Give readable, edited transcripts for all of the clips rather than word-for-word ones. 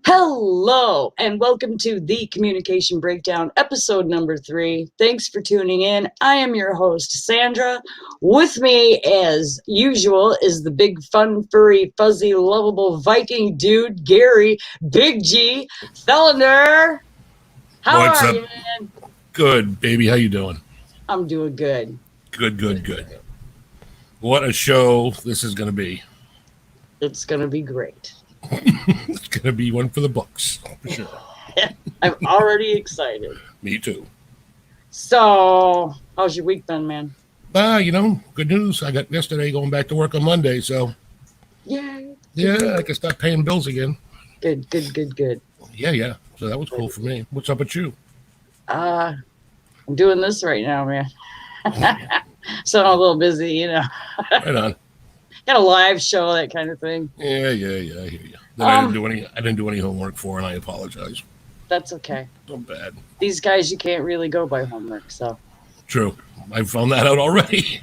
Hello, and welcome to the Communication Breakdown, episode number 3. Thanks for tuning in. I am your host, Sandra. With me, as usual, is the big, fun, furry, fuzzy, lovable Viking dude, Gary, Big G, Thelander. How What's are up? you, man? Good, baby. How you doing? I'm doing good. Good. What a show this is going to be. It's going to be great. It's going to be one for the books, for sure. I'm already excited. Me too. So, how's your week been, man? Good news. I got yesterday going back to work on Monday, so Yay. yeah, I can start paying bills again. Good. Yeah. So that was cool for me. What's up with you? I'm doing this right now, man. So I'm a little busy, you know. Right on. Got a live show, that kind of thing. Yeah. I hear you. That I didn't do any homework for, and I apologize. That's okay. I'm bad. These guys, you can't really go by homework, so. True. I found that out already.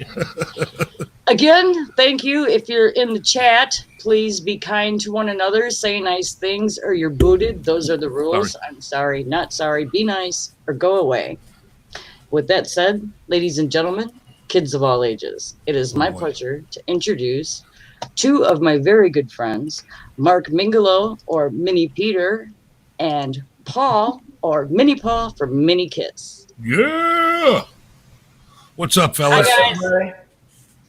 Again, thank you. If you're in the chat, please be kind to one another. Say nice things or you're booted. Those are the rules. Sorry. I'm sorry, not sorry. Be nice or go away. With that said, ladies and gentlemen, kids of all ages, it is my pleasure to introduce two of my very good friends, Mark Mingolo, or Mini Peter, and Paul, or Mini Paul from MiniKiss. Yeah. What's up, fellas? Hi, guys.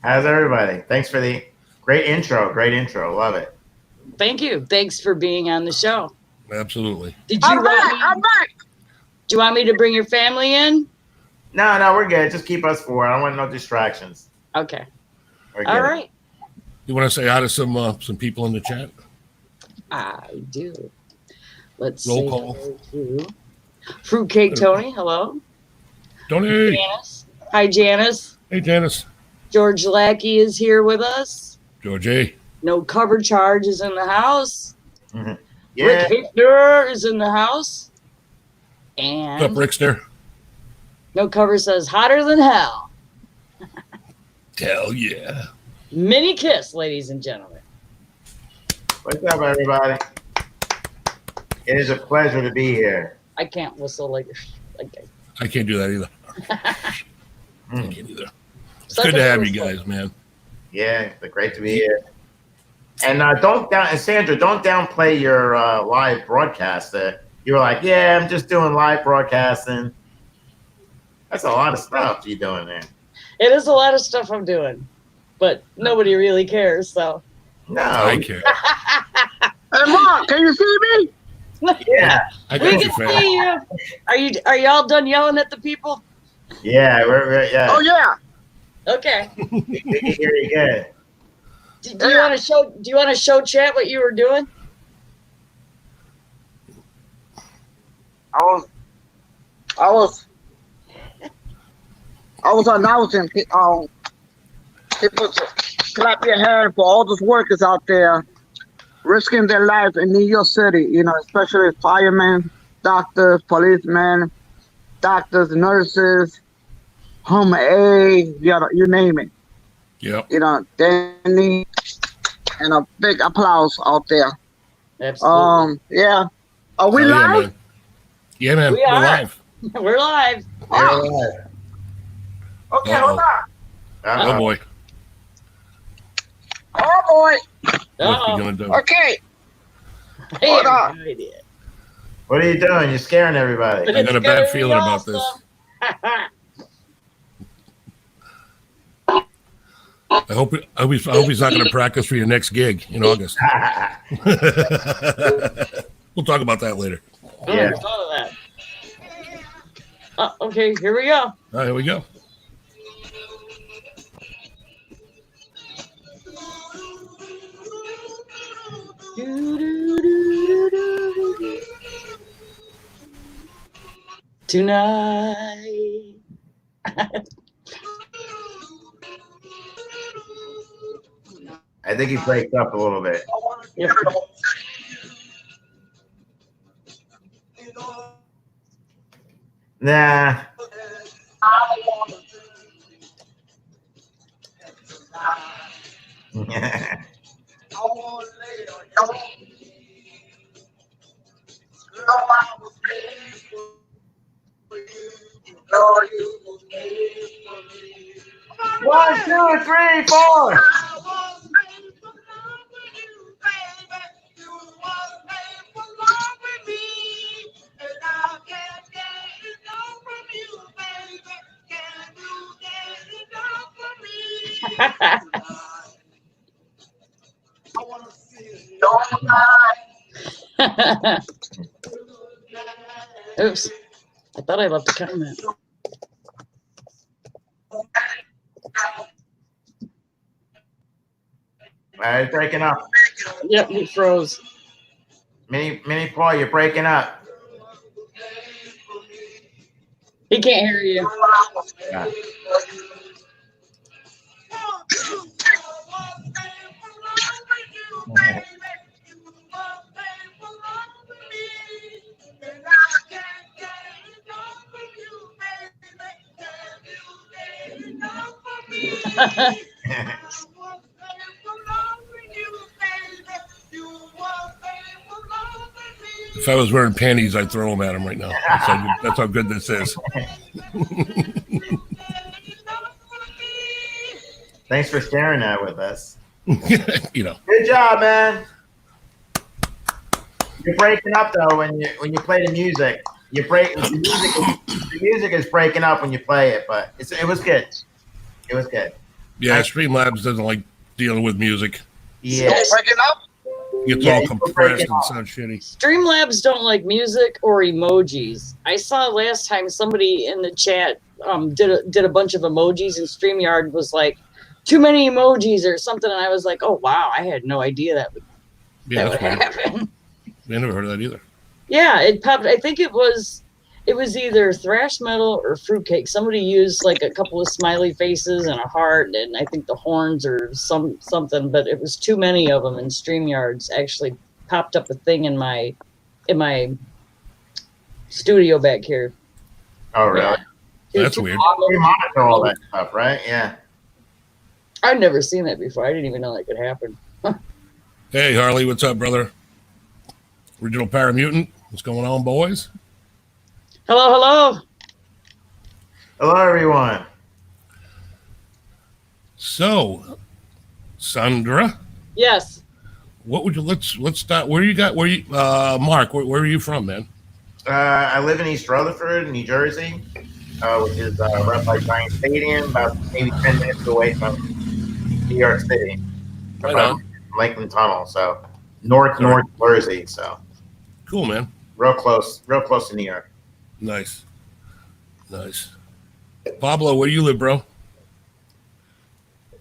How's everybody? Thanks for the great intro. Love it. Thank you. Thanks for being on the show. Absolutely. Do you want me to bring your family in? No, we're good. Just keep us four. I don't want no distractions. Okay. All right. You want to say hi to some people in the chat? I do. Let's Roll say call. hello to Fruitcake Tony. Hello. Tony. Janice. Hi, Janice. Hey, Janice. George Lackey is here with us. Georgie. No cover charge is in the house. Mm-hmm. Yeah. Rick Hickner is in the house. And What's up, Rickster? no cover says hotter than hell. Hell yeah. MiniKiss, ladies and gentlemen. What's up, everybody? It is a pleasure to be here. I can't whistle like I can't do that either. I can't either. It's Such good a to have you whistle. guys, man. Yeah, it's great to be here. And Sandra, don't downplay your live broadcast. You were like, yeah, I'm just doing live broadcasting. That's a lot of stuff you're doing there. It is a lot of stuff I'm doing, but nobody really cares. So No. I care. Hey, Mark, can you see me? Yeah. I we got can you, fam. see you. Are you all done yelling at the people? Yeah, we're yeah. Oh, yeah. Okay. We can hear you good. Do you want to show? Do you want to show chat what you were doing? I was announcing people to clap your hands for all those workers out there risking their lives in New York City, especially firemen, doctors, policemen, nurses, home aid, you name it. Yep. They need and a big applause out there. Absolutely. Yeah. Are we live? Yeah, man. We We're are. live. We're live. Yeah. Okay, hold on. Oh, boy. Oh, boy. What's he going to do? Okay. Hey, Hold on. no idea. What are you doing? You're scaring everybody. But I got a bad it's feeling gonna be about this. awesome. I hope he's not going to practice for your next gig in August. We'll talk about that later. I never thought of that. Okay, here we go. All right, here we go. Tonight. I think he breaks up a little bit. Yeah. Nah. 2, 3, 4. Oops. I thought I left a comment. It's breaking up. Yep, he froze. Mini Paul, you're breaking up. He can't hear you. Yeah. If I was wearing panties, I'd throw them at him right now. That's how good this is. Thanks for sharing that with us. You know. Good job, man. You're breaking up though when you play the music. The music is breaking up when you play it, but it was good. It was good. Yeah, Streamlabs doesn't like dealing with music. Yeah. Breaking up? It's all compressed and sounds shitty. Streamlabs don't like music or emojis. I saw last time somebody in the chat did a bunch of emojis, and StreamYard was like, too many emojis or something, and I was like, oh wow, I had no idea that would happen. I never heard of that either. Yeah, it popped. I think it was either thrash metal or fruitcake. Somebody used like a couple of smiley faces and a heart, and I think the horns or something. But it was too many of them, and StreamYards actually popped up a thing in my studio back here. Oh really? Yeah. That's weird. We monitor all that stuff, right? Yeah. I've never seen that before. I didn't even know that could happen. Hey, Harley, what's up, brother? Original Paramutant. What's going on, boys? Hello. Hello, everyone. So, Sandra, Yes. what would you let's start? Mark? Where are you from, man? I live in East Rutherford, New Jersey, which is right by Giant Stadium, about maybe 10 minutes away from New York City. Right on. Lakeland Tunnel, so North Jersey, so Cool, man. real close to New York. Nice. Pablo, where do you live, bro?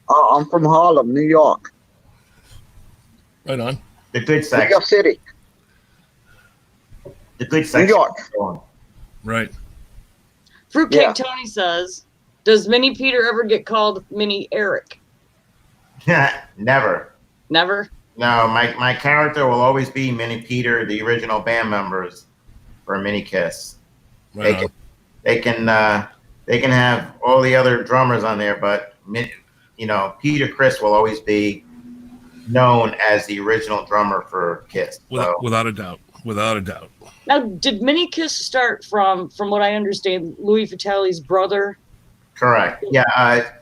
I'm from Harlem, New York. Right on. The good New section. York City. The good section. New York. Right. Fruitcake Yeah. Tony says, does Mini Peter ever get called Mini Eric? Never. Never? No, my character will always be Mini Peter, the original band members for MiniKiss. Right on. They can have all the other drummers on there, but Peter Criss will always be known as the original drummer for Kiss. Without a doubt. Now, did MiniKiss start from what I understand, Louis Vitale's brother? Correct. Yeah.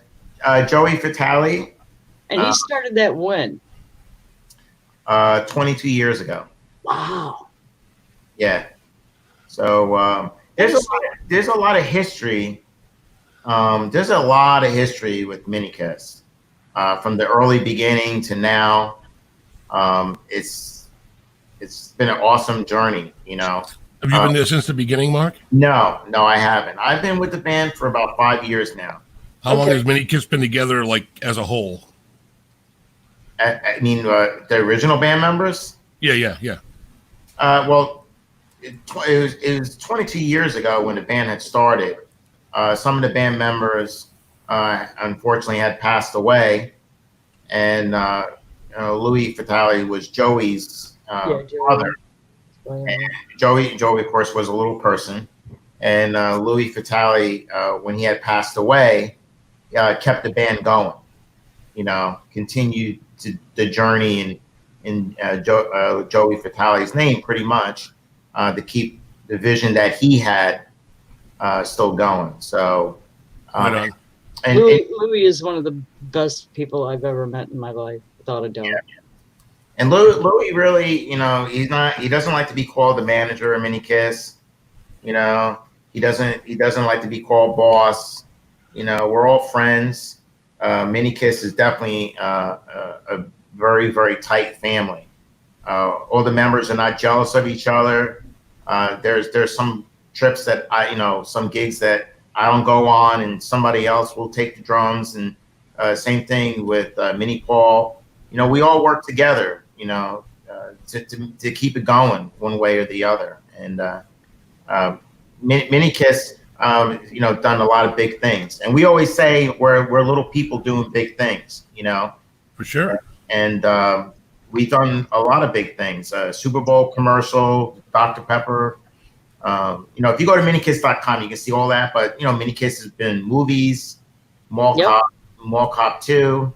Joey Vitale. And he started that when? 22 years ago. Wow. Yeah. So there's a lot of history. There's a lot of history with MiniKiss, from the early beginning to now. It's been an awesome journey, Have you been there since the beginning, Mark? No, I haven't. I've been with the band for about 5 years now. How long has MiniKiss been together, like as a whole? I mean, the original band members. Yeah. Well, it was 22 years ago when the band had started. Some of the band members, unfortunately, had passed away, and Louis Vitale was Joey's brother. And Joey, of course, was a little person, and Louis Vitale, when he had passed away, kept the band going. Continued the journey in Joey Vitale's name, pretty much, to keep the vision that he had still going. So, Right And, Louis is one of the best people I've ever met in my life, without a doubt. and Louis really, he doesn't like to be called the manager of MiniKiss. He doesn't like to be called boss. We're all friends. MiniKiss is definitely a very, very tight family. All the members are not jealous of each other. There's some trips that some gigs that I don't go on, and somebody else will take the drums. And same thing with Mini Paul. We all work together. To keep it going one way or the other. And MiniKiss, done a lot of big things. And we always say we're little people doing big things. For sure. And we've done a lot of big things. Super Bowl commercial, Dr. Pepper. If you go to minikiss.com, you can see all that. But MiniKiss has been movies, Mall Cop 2.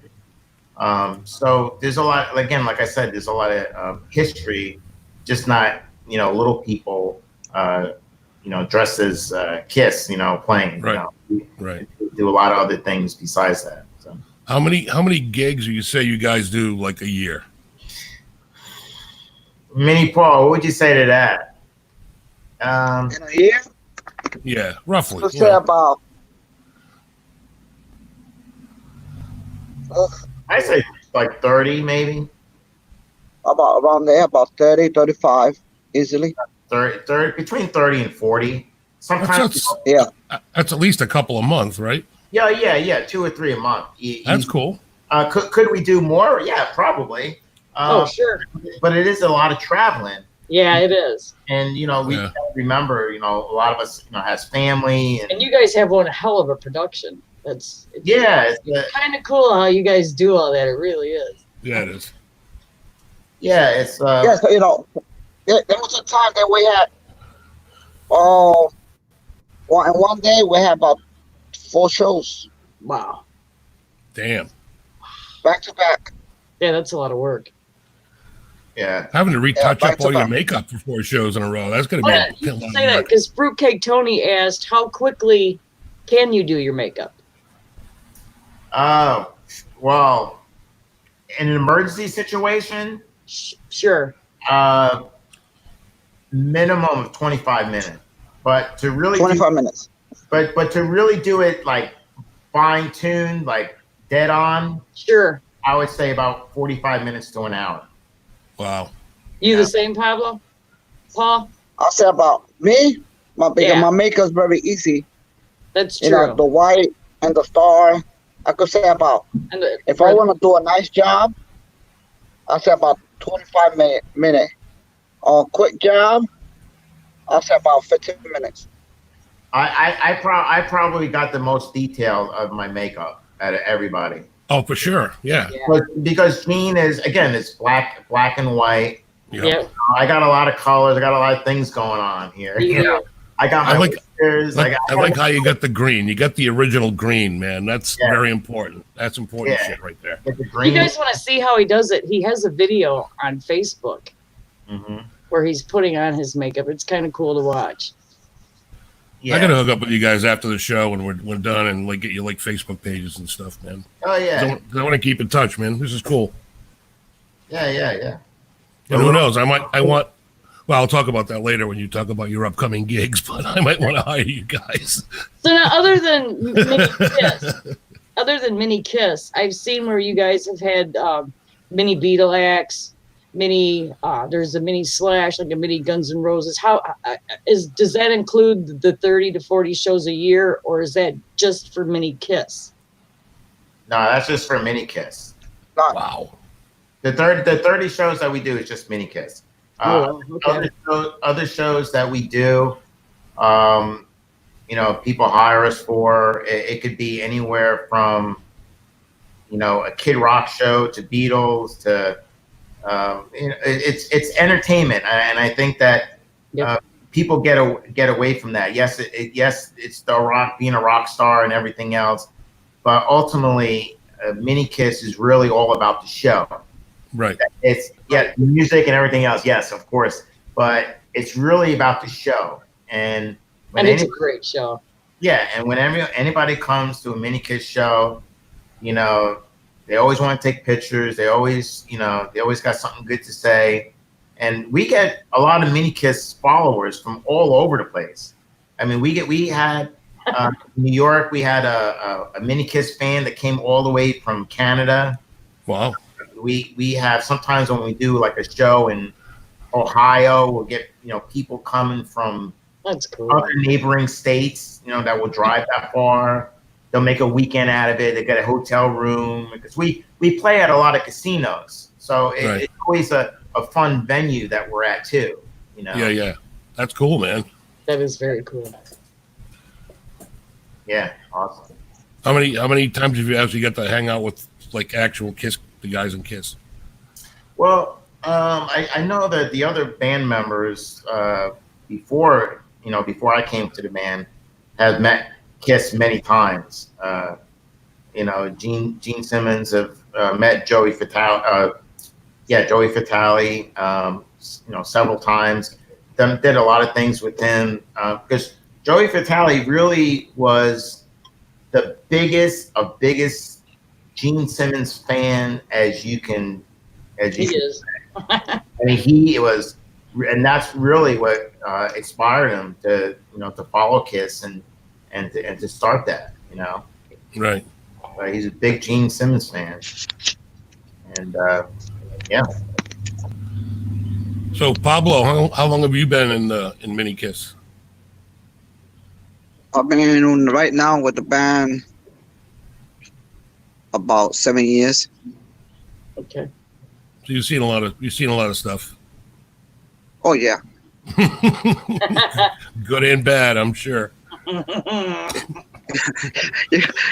So there's a lot. Again, like I said, there's a lot of history. Just not little people, dressed as Kiss, playing. Right. Right. Do a lot of other things besides that. So. How many gigs do you say you guys do like a year? Mini Paul, what would you say to that? In a year? Yeah, roughly. Let's say about. I say like 30, maybe. About around there, about 30, 35, easily. 30 between 30 and 40. Sometimes. That's at least a couple a month, right? Yeah. 2 or 3 a month. That's cool. Could we do more? Yeah, probably. Sure. But it is a lot of traveling. Yeah, it is. And we remember, a lot of us, has family, and you guys have one hell of a production. It's kind of cool how you guys do all that. It really is. Yeah, it is. Yeah, it's yeah. So there was a time that we had and one day we had about 4 shows. Wow. Damn. Back to back. Yeah, that's a lot of work. Yeah. Having to retouch up all your makeup for 4 shows in a row. That's going to be you can say that because Fruitcake Tony asked, how quickly can you do your makeup? Well, in an emergency situation, sure. Minimum of 25 minutes. But to really 25 minutes. But to really do it like fine tuned, like dead on. Sure. I would say about 45 minutes to an hour. Wow. You the same, Pablo? Paul? I'll say about me. My makeup's very easy. That's true. The white and the star. I could say about. If I want to do a nice job, I'll say about 25 minute. Quick job, I'll say about 15 minutes. I probably got the most detail of my makeup out of everybody. Oh, for sure. Yeah. Because Gene is, again, it's black and white. Yeah. I got a lot of colors. I got a lot of things going on here. Yeah. I got my whiskers. I like how you got the green. You got the original green, man. That's very important. That's important shit right there. You guys want to see how he does it? He has a video on Facebook where he's putting on his makeup. It's kind of cool to watch. Yeah. I gotta hook up with you guys after the show when we're done and get you Facebook pages and stuff, man. Oh yeah. I want to keep in touch, man. This is cool. Yeah. And who knows? Well, I'll talk about that later when you talk about your upcoming gigs, but I might want to hire you guys. So now, other than MiniKiss, I've seen where you guys have had mini MiniActs, there's a mini Slash, like a mini Guns N' Roses. Does that include the 30 to 40 shows a year, or is that just for MiniKiss? No, that's just for MiniKiss. Wow. The 30 shows that we do is just MiniKiss. Okay. Other shows that we do, people hire us for. It could be anywhere from, a Kid Rock show to Beatles to, it's entertainment, and I think that people get away from that. Yes, it's the rock, being a rock star and everything else, but ultimately, MiniKiss is really all about the show. Right. It's music and everything else. Yes, of course, but it's really about the show, and it's a great show. Yeah, and whenever anybody comes to a MiniKiss show, you know, they always want to take pictures. They always, they always got something good to say. And we get a lot of MiniKiss followers from all over the place. I mean, we had New York, we had a MiniKiss fan that came all the way from Canada. Wow. We have sometimes when we do like a show in Ohio, we'll get people coming from That's cool. other neighboring states, that will drive that far. They'll make a weekend out of it. They get a hotel room because we play at a lot of casinos, so it's always a fun venue that we're at too. Yeah. That's cool, man. That is very cool. Yeah, awesome. How many times have you actually got to hang out with like actual Kiss, the guys in Kiss? Well, I know that the other band members before I came to the band have met Kiss many times. Gene Simmons have met Joey Fatale. Joey Fatale. Several times. Did a lot of things with him because Joey Fatale really was the biggest Gene Simmons fan as you can. He is. I mean, he was, and that's really what inspired him to follow Kiss and to start that. Right. He's a big Gene Simmons fan, and yeah. So Pablo, how long have you been in MiniKiss? I've been right now with the band about 7 years. Okay. So you've seen a lot of stuff. Oh yeah. Good and bad, I'm sure. You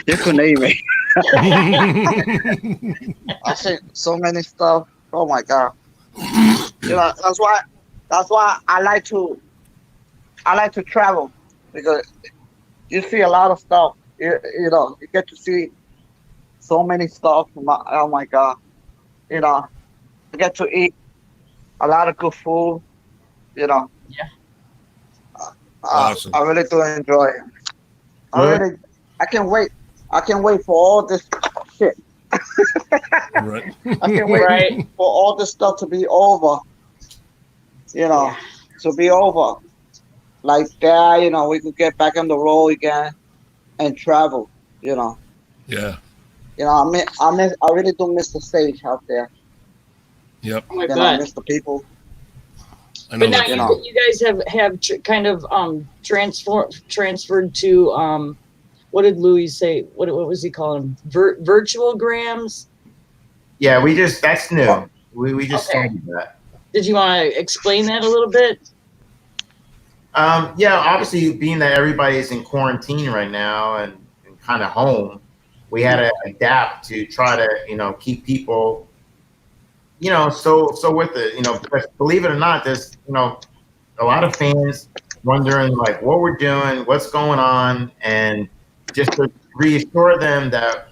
could name it. I see so many stuff. Oh my god. That's why I like to travel, because you see a lot of stuff. You get to see so many stuff. Oh my god. I get to eat a lot of good food. Yeah. Awesome. I really do enjoy it. I can't wait. I can't wait for all this shit. Right. I can't wait for all this stuff to be over. To be over. Like that, we could get back on the road again and travel. Yeah. I really do miss the stage out there. Yep. Oh my I God. miss the people. I know But now that. you guys have kind of transferred to what did Louis say? What was he calling them? Virtual grams? Yeah, that's new. We just started that. Did you want to explain that a little bit? Yeah, obviously, being that everybody is in quarantine right now and kind of home, we had to adapt to try to keep people so with it, because believe it or not, there's a lot of fans wondering like what we're doing, what's going on, and just to reassure them that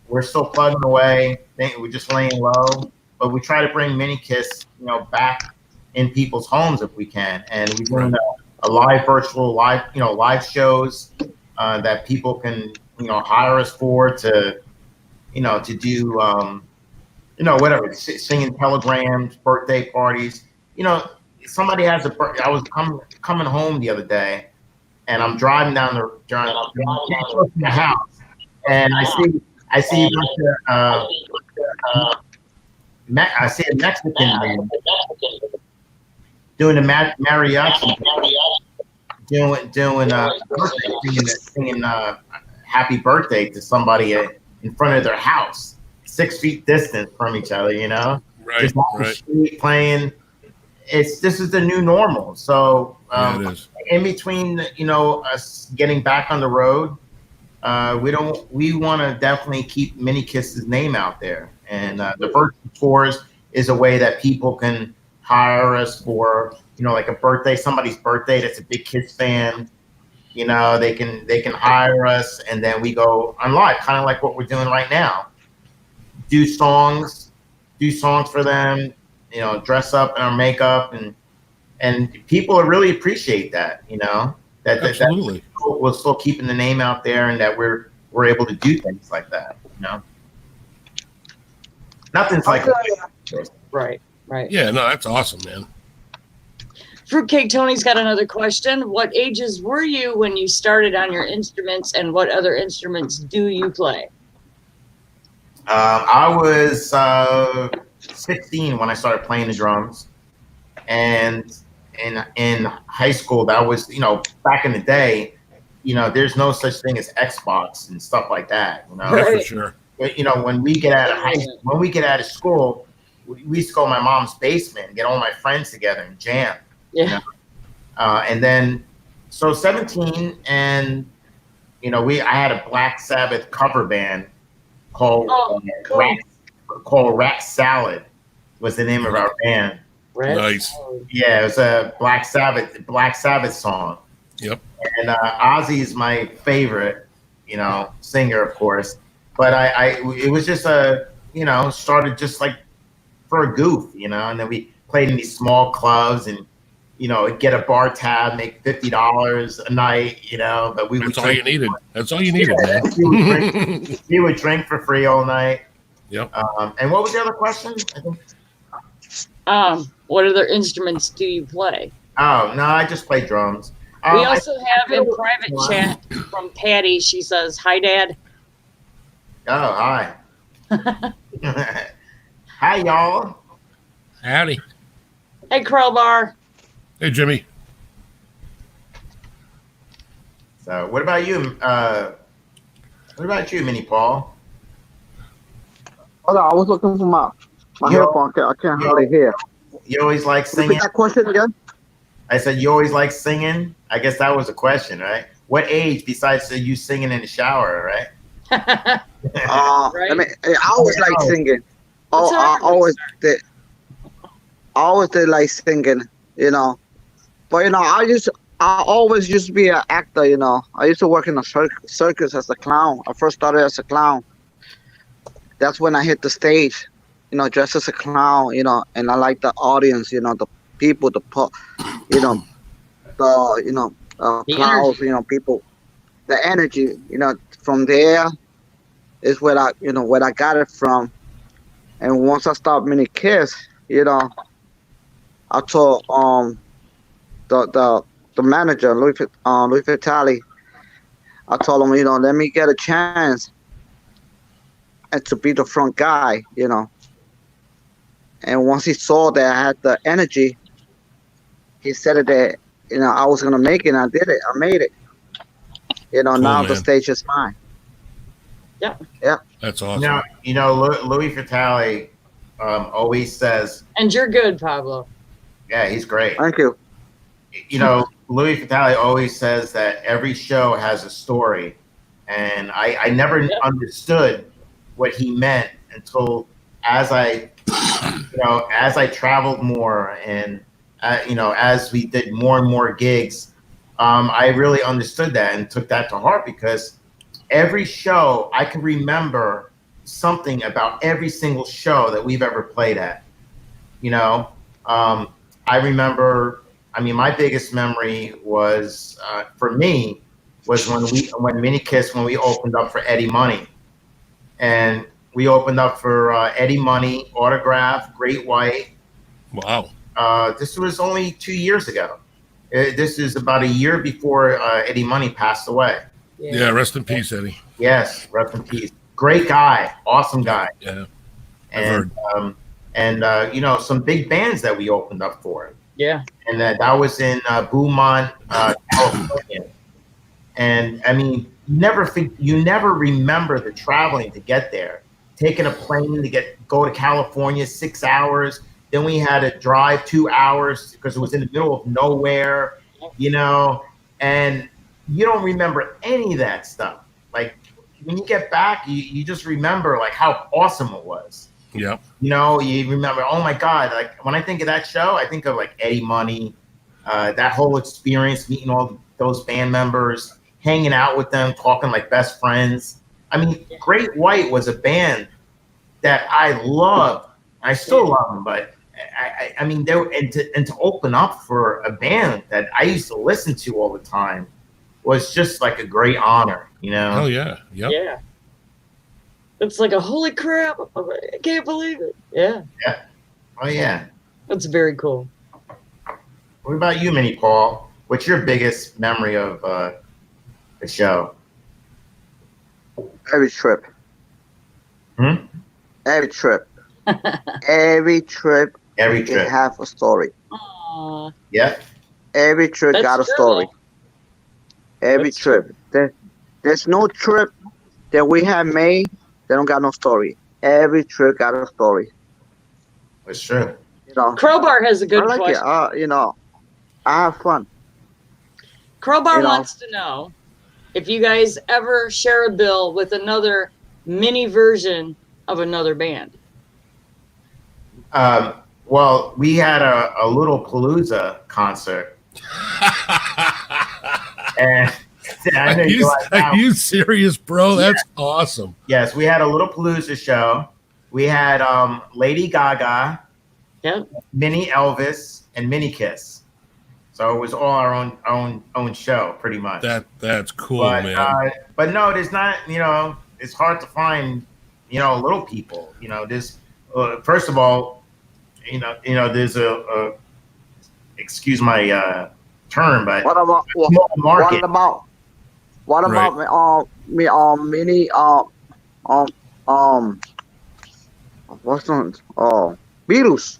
we're still plugging away, we're just laying low, but we try to bring MiniKiss back in people's homes if we can, and we're doing a live virtual live shows that people can hire us for to do whatever, singing telegrams, birthday parties. Somebody has I was coming home the other day, and I'm driving down the house, and I see I see a Mexican man doing a mariachi, doing birthday, singing happy birthday to somebody in front of their house, 6 feet distance from each other. Right. Just off the street playing. This is the new normal. So it is. in between, us getting back on the road, we want to definitely keep MiniKiss's name out there, and the virtual tours is a way that people can hire us for like a birthday, somebody's birthday that's a big Kiss fan. They can hire us, and then we go on live, kind of like what we're doing right now. Do songs for them, dress up in our makeup, and people really appreciate that. Absolutely. we're still keeping the name out there, and that we're able to do things like that. Nothing's like Right. Yeah, no, that's awesome, man. Fruitcake Tony's got another question. What ages were you when you started on your instruments, and what other instruments do you play? I was 16 when I started playing the drums, and in high school, that was back in the day. There's no such thing as Xbox and stuff like that. That's for sure. When we get out of school, we used to go to my mom's basement and get all my friends together and jam. Yeah. And then, so 17, and I had a Black Sabbath cover band called Rat Salad was the name of our band. Nice. Yeah, it was a Black Sabbath song. Yep. And Ozzy's my favorite, singer, of course. But it was just started just like for a goof, and then we played in these small clubs and get a bar tab, make $50 a night, but That's all you needed. That's all you needed, man. We would drink for free all night. Yep. And what was the other question? What other instruments do you play? Oh, no, I just play drums. We also have in private chat from Patty. She says, "Hi, Dad." Oh, hi. Hi, y'all. Howdy. Hey, Crowbar. Hey, Jimmy. So, what about you? Mini Paul? Hold on, I was looking for my headphone. I can't hardly hear. You always like singing? Repeat that question again? I said you always like singing? I guess that was a question, right? What age besides you singing in the shower, right? Right. I mean, I always like singing. I always did like singing, But I always used to be an actor, I used to work in a circus as a clown. I first started as a clown. That's when I hit the stage, dressed as a clown, and I like the audience, the people, the crowds, people, the energy, from there is where I got it from. And once I stopped MiniKiss, I told the manager, Louis Vitale, I told him, let me get a chance and to be the front guy, And once he saw that I had the energy, he said that, I was going to make it, and I did it. I made it. Now man. the stage is mine. Yeah. That's awesome. Louis Vitale always says... And you're good, Pablo. Yeah, he's great. Thank you. Louis Vitale always says that every show has a story. And I never understood what he meant until as I traveled more and, as we did more and more gigs, I really understood that and took that to heart, because every show I can remember something about every single show that we've ever played at. I remember, my biggest memory was, for me, was when MiniKiss, when we opened up for Eddie Money. And we opened up for Eddie Money, Autograph, Great White. Wow. This was only 2 years ago. This is about a year before Eddie Money passed away. Yeah, rest in peace, Eddie. Yes, rest in peace. Great guy, awesome guy. Yeah. And some big bands that we opened up for. Yeah. And that was in Beaumont, California. And you never remember the traveling to get there. Taking a plane to go to California, 6 hours. Then we had to drive 2 hours because it was in the middle of nowhere, and you don't remember any of that stuff. Like when you get back, you just remember like how awesome it was. Yeah. You remember, oh my God, like when I think of that show, I think of like Eddie Money, that whole experience, meeting all those band members, hanging out with them, talking like best friends. Great White was a band that I loved. I still love them, but they were, and to open up for a band that I used to listen to all the time, was just like a great honor, you know? Hell yeah. Yep. Yeah. It's like a holy crap. I can't believe it. Yeah. Yeah. Oh, yeah. That's very cool. What about you, Mini Paul? What's your biggest memory of the show? Every trip. Hmm? Every trip. Every trip. Every It trip. have a story. Aww. Yeah. Every trip That's got a true. story. Every That's trip. There's no trip that we have made that don't got no story. Every trip got a story. It's true. You know. Crowbar has a good I like question. it. You know, I have fun. Crowbar You know. wants to know if you guys ever share a bill with another mini version of another band. Well, we had a little Palooza concert. And I know Are you serious, bro? That's awesome. Yes, we had a little Palooza show. We had Lady Gaga, Yep. Mini Elvis, and MiniKiss. So it was all our own show, pretty much. That's cool, but, man. But no, there's not. You know, it's hard to find. You know, little people. You know, this. First of all, you know, there's a excuse my term, but What about small market. what about me mini what's on Beatles?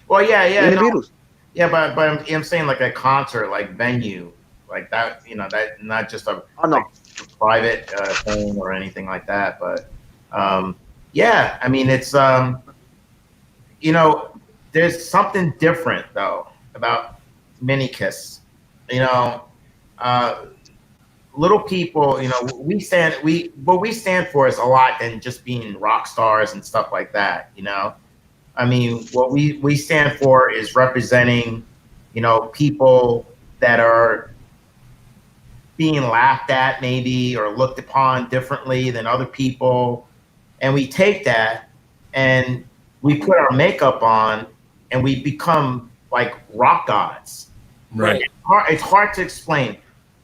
Well, yeah, Mini no, Beatles. yeah, but I'm saying like a concert, like venue, like that. You know, that not just a Oh no. private thing or anything like that. But yeah, I mean, it's you know, there's something different though about MiniKiss. You know, little people. You know, what we stand for is a lot than just being rock stars and stuff like that. You know, I mean, what we stand for is representing, you know, people that are being laughed at maybe or looked upon differently than other people. And we take that and we put our makeup on and we become like rock gods. Right. It's hard to explain.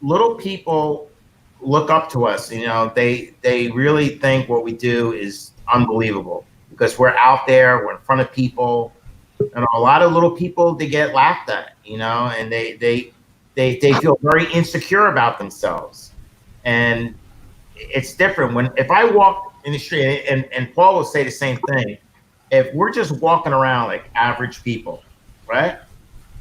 Little people look up to us, you know, they really think what we do is unbelievable because we're out there, we're in front of people, and a lot of little people, they get laughed at, you know, and they feel very insecure about themselves. And it's different if I walk in the street, and Paul will say the same thing. If we're just walking around like average people, right?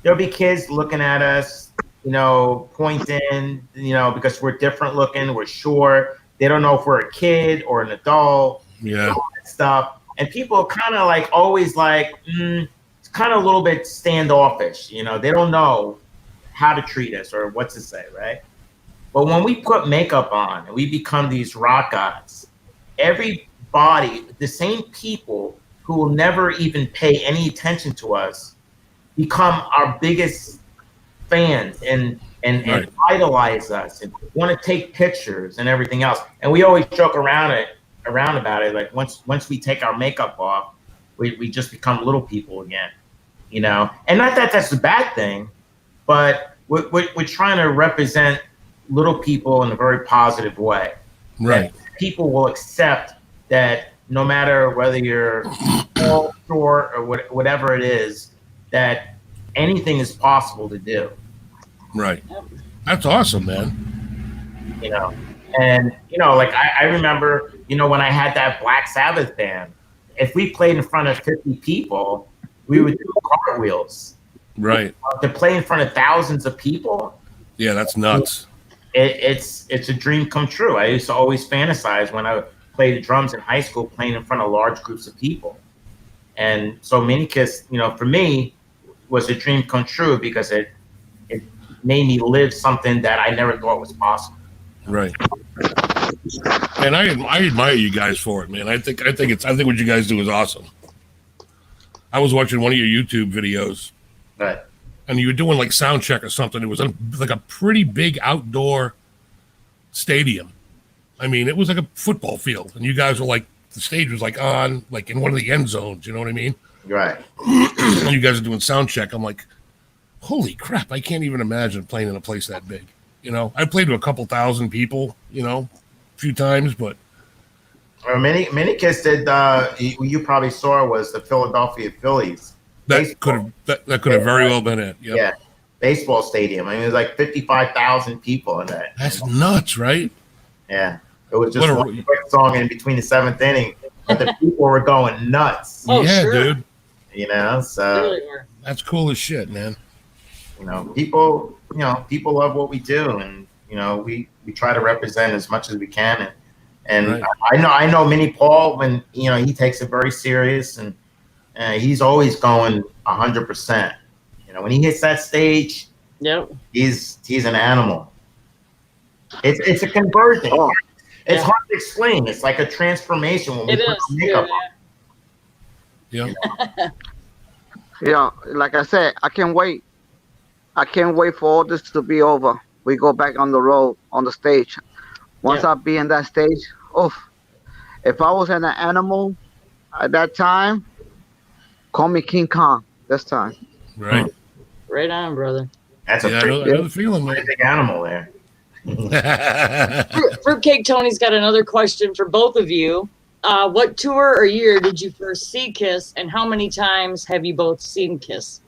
There'll be kids looking at us, you know, pointing, you know, because we're different looking, we're short. They don't know if we're a kid or an adult, Yeah. all that stuff. And people kind of like always like, it's kind of a little bit standoffish, you know, they don't know how to treat us or what to say, right? But when we put makeup on and we become these rock gods, everybody, the same people who will never even pay any attention to us, become our biggest fans and Right. idolize us and want to take pictures and everything else. And we always joke around about it. Like once we take our makeup off, we just become little people again, you know. And not that that's a bad thing, but we're trying to represent little people in a very positive way. Right. That people will accept that no matter whether you're tall, short, or whatever it is, that anything is possible to do. Right. That's awesome, man. You know, and you know, like I remember, you know, when I had that Black Sabbath band, if we played in front of 50 people, we would do cartwheels. Right. To play in front of thousands of people, Yeah, that's nuts. it's a dream come true. I used to always fantasize when I played the drums in high school, playing in front of large groups of people. And so MiniKiss, you know, for me, was a dream come true because it made me live something that I never thought was possible. Right. And I admire you guys for it, man. I think what you guys do is awesome. I was watching one of your YouTube videos, But and you were doing like sound check or something. It was like a pretty big outdoor stadium. I mean, it was like a football field, and you guys were like, the stage was like on, like in one of the end zones. You know what I mean? right. You guys are doing sound check. I'm like, holy crap! I can't even imagine playing in a place that big. You know, I played to a couple thousand people, you know, a few times, but MiniKiss did. You probably saw was the Philadelphia Phillies. that could have very well been it. Yep. Yeah, baseball stadium. I mean, it was like 55,000 people in that. That's nuts, right? Yeah, it was just one quick song in between the seventh inning, but the people were going nuts. Oh, yeah, sure. dude. You know, so Really that's cool as shit, man. You know, people love what we do, and you know, we try to represent as much as we can. And Right. I know Mini Paul, when you know, he takes it very serious, and he's always going 100%. You know, when he hits that stage, Yep. he's an animal. It's a conversion. Oh. It's hard to explain. It's like a transformation when we It put is. the makeup on. Yeah. Yeah, like I said, I can't wait. I can't wait for all this to be over. We go back on the road, on the stage. Once I be in that stage, if I was an animal at that time, call me King Kong this time. Right. Right on, brother. That's a Yeah, I know the feeling, man. big animal there. Fruitcake Tony's got another question for both of you. What tour or year did you first see Kiss, and how many times have you both seen Kiss?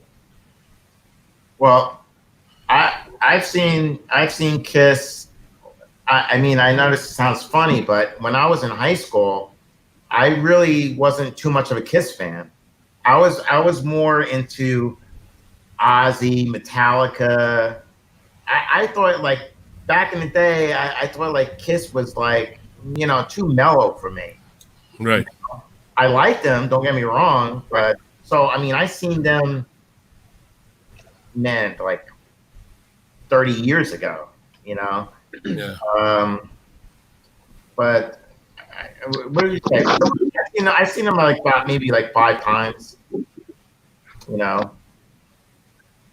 Well, I've seen Kiss. I mean, I know this sounds funny, but when I was in high school, I really wasn't too much of a Kiss fan. I was more into Ozzy, Metallica. I thought, like, back in the day, I thought like Kiss was like, you know, too mellow for me. Right. I liked them, don't get me wrong, but so I mean, I seen them, man, like 30 years ago, you know. Yeah. But what do you say? You know, I've seen them like maybe like 5 times. You know,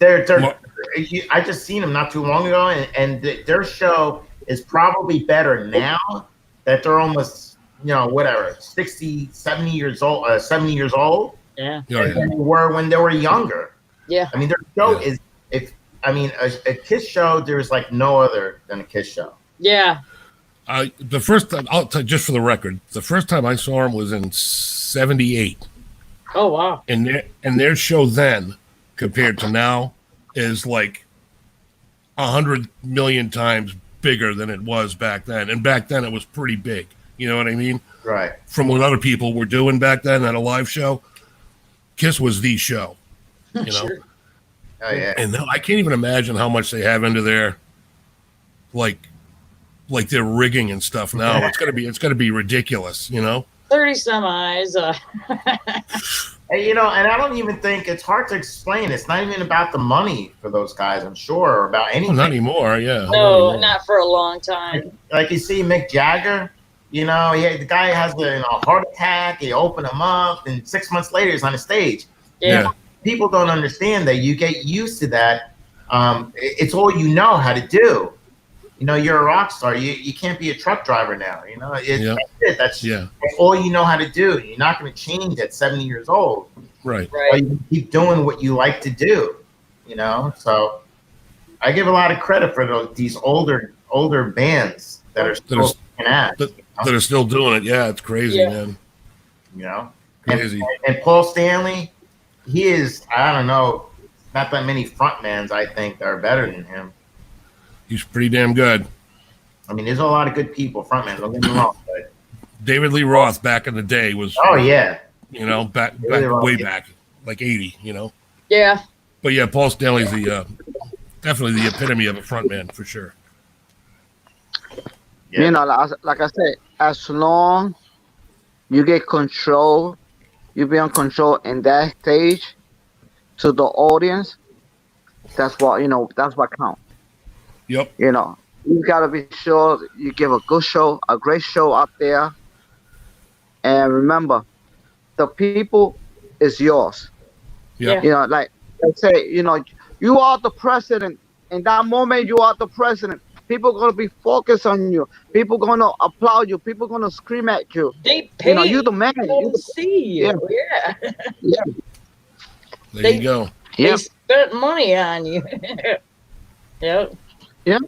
I just seen them not too long ago, and their show is probably better now that they're almost, you know, whatever, 60, 70 years old, 70 years old. Yeah. Than they were when they were younger. Yeah. I mean, their show is, a Kiss show, there's like no other than a Kiss show. Yeah. The first time, I'll tell, just for the record, the first time I saw him was in '78. Oh, wow. And their show then, compared to now, is like 100 million times bigger than it was back then. And back then it was pretty big. You know what I mean? Right. From what other people were doing back then at a live show, Kiss was the show. You know? Sure. Oh yeah. And I can't even imagine how much they have into their like their rigging and stuff now. It's gonna be ridiculous, you know? 30 semis. And, you know, and I don't even think it's hard to explain. It's not even about the money for those guys, I'm sure, or about anything. Well, not anymore, yeah. No, not for a long time. Like you see Mick Jagger, you know, the guy has a heart attack. You open him up, and 6 months later he's on the stage. Yeah. People don't understand that. You get used to that. It's all you know how to do. You know, you're a rock star. You can't be a truck driver now. You know, that's it. That's all you know how to do. You're not going to change at 70 years old. Right. Or you keep doing what you like to do. You know, so I give a lot of credit for these older bands that are still that are still doing it. Yeah, it's crazy, man. You know, crazy. And Paul Stanley, he is, I don't know, not that many frontmans I think that are better than him. He's pretty damn good. I mean, there's a lot of good people, frontmen. Don't get me wrong. But David Lee Roth back in the day was. Oh yeah. You know, way back, like 80. You know. Yeah. But yeah, Paul Stanley's definitely the epitome of a frontman for sure. Yeah. You know, like I said, as long you get control, you be on control in that stage to the audience. That's what counts. Yep. You know, you gotta be sure you give a good show, a great show out there. And remember, the people is yours. Yep. You know, like I say, you know, you are the president. In that moment, you are the president. People gonna be focused on you. People gonna applaud you. People gonna scream at you. They pay. You know, you're the man. You see you. Yeah. There you go. They spent money on you. Yep. Yeah.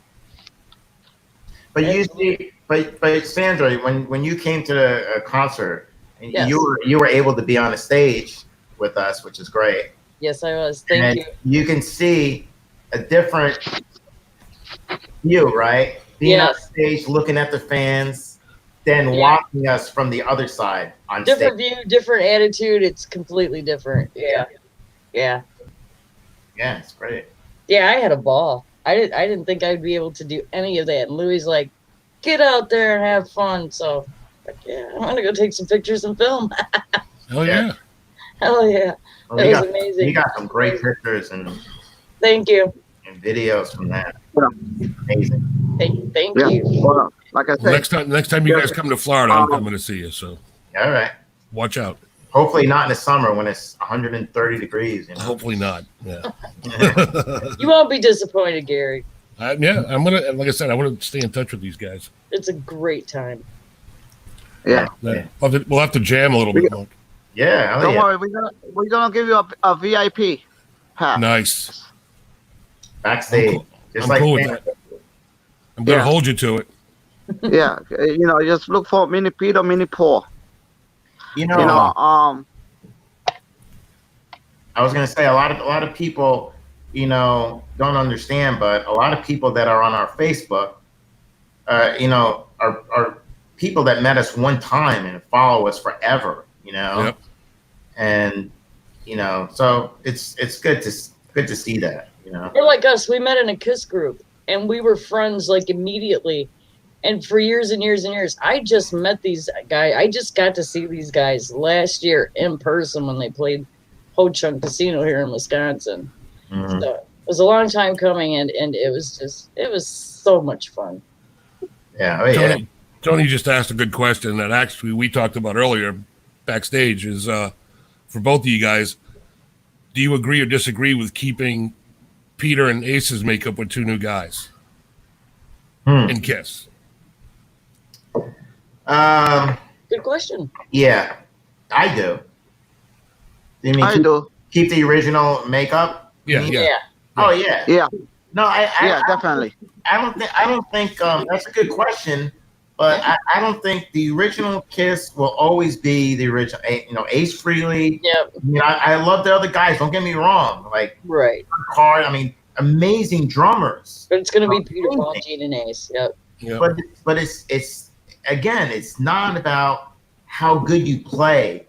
But you see, but Sandra, when you came to the concert, and Yes. you were able to be on the stage with us, which is great. Yes, I was. Thank you. You can see a different view, right? Being on stage, looking at the fans, then watching us from the other side on different stage. view, different attitude. It's completely different. Yeah. Yeah, it's great. Yeah, I had a ball. I didn't think I'd be able to do any of that. And Louis like, get out there and have fun. So, like, yeah, I'm gonna go take some pictures and film. Oh yeah. Hell yeah. Well, That was amazing. You got some great pictures and thank you. And videos from that. Amazing. Thank you. Well, like I said, next time you guys come to Florida, I'm coming to see you. So all right. Watch out. Hopefully not in the summer when it's 130 degrees. You know? Hopefully not. Yeah. You won't be disappointed, Gary. Yeah, I'm gonna. Like I said, I want to stay in touch with these guys. It's a great time. Yeah. We'll have to jam a little bit more. Yeah. Don't worry, we're gonna give you a VIP pass. Nice. Backstage. I'm cool with that. I'm gonna hold you to it. Yeah, just look for Mini Pete or Mini Paul. I was gonna say a lot of people, don't understand, but a lot of people that are on our Facebook, are people that met us one time and follow us forever. Yep. And so it's good to see that. They're like us. We met in a KISS group, and we were friends like immediately. And for years and years and years, I just met these guys. I just got to see these guys last year in person when they played Ho Chunk Casino here in Wisconsin. Mm-hmm. So it was a long time coming, and it was so much fun. Yeah. Oh, yeah. Tony just asked a good question that actually we talked about earlier backstage is for both of you guys, do you agree or disagree with keeping Peter and Ace's makeup with two new guys in KISS? Good question. Yeah, I do. You mean I do. Keep the original makeup? Yeah. Oh yeah. Yeah. No, I definitely. I don't think that's a good question, but I don't think the original KISS will always be the original. Ace Frehley. Yep. I love the other guys. Don't get me wrong. Like right. Card. I mean, amazing drummers. But it's gonna be Peter, Paul, Gene, and Ace. Yep. But it's again, it's not about how good you play,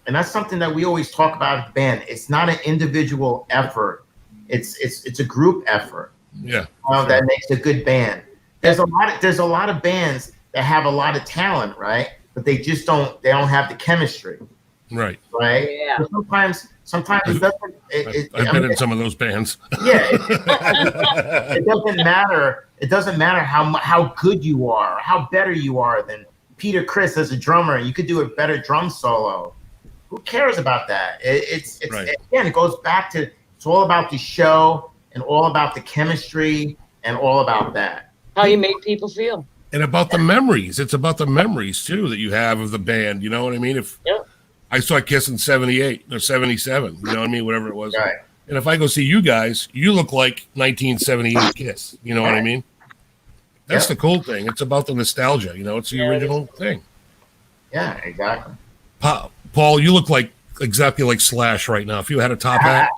and that's something that we always talk about at the band. It's not an individual effort. It's a group effort. Yeah. That makes a good band. There's a lot of bands that have a lot of talent, right? But they just don't have the chemistry. Right. Right. Yeah. So sometimes it doesn't. I've been in some of those bands. Yeah. It doesn't matter. It doesn't matter how good you are, or how better you are than Peter Criss as a drummer. You could do a better drum solo. Who cares about that? It's right. Again, it goes back to it's all about the show and all about the chemistry and all about that. How you make people feel. And about the memories. It's about the memories too that you have of the band. You know what I mean? If I saw KISS in 78 or 77, you know what I mean? Whatever it was. Right. And if I go see you guys, you look like 1978 KISS. You know what I mean? That's the cool thing. It's about the nostalgia. It's the original thing. Yeah, exactly. Paul, you look like exactly like Slash right now. If you had a top hat.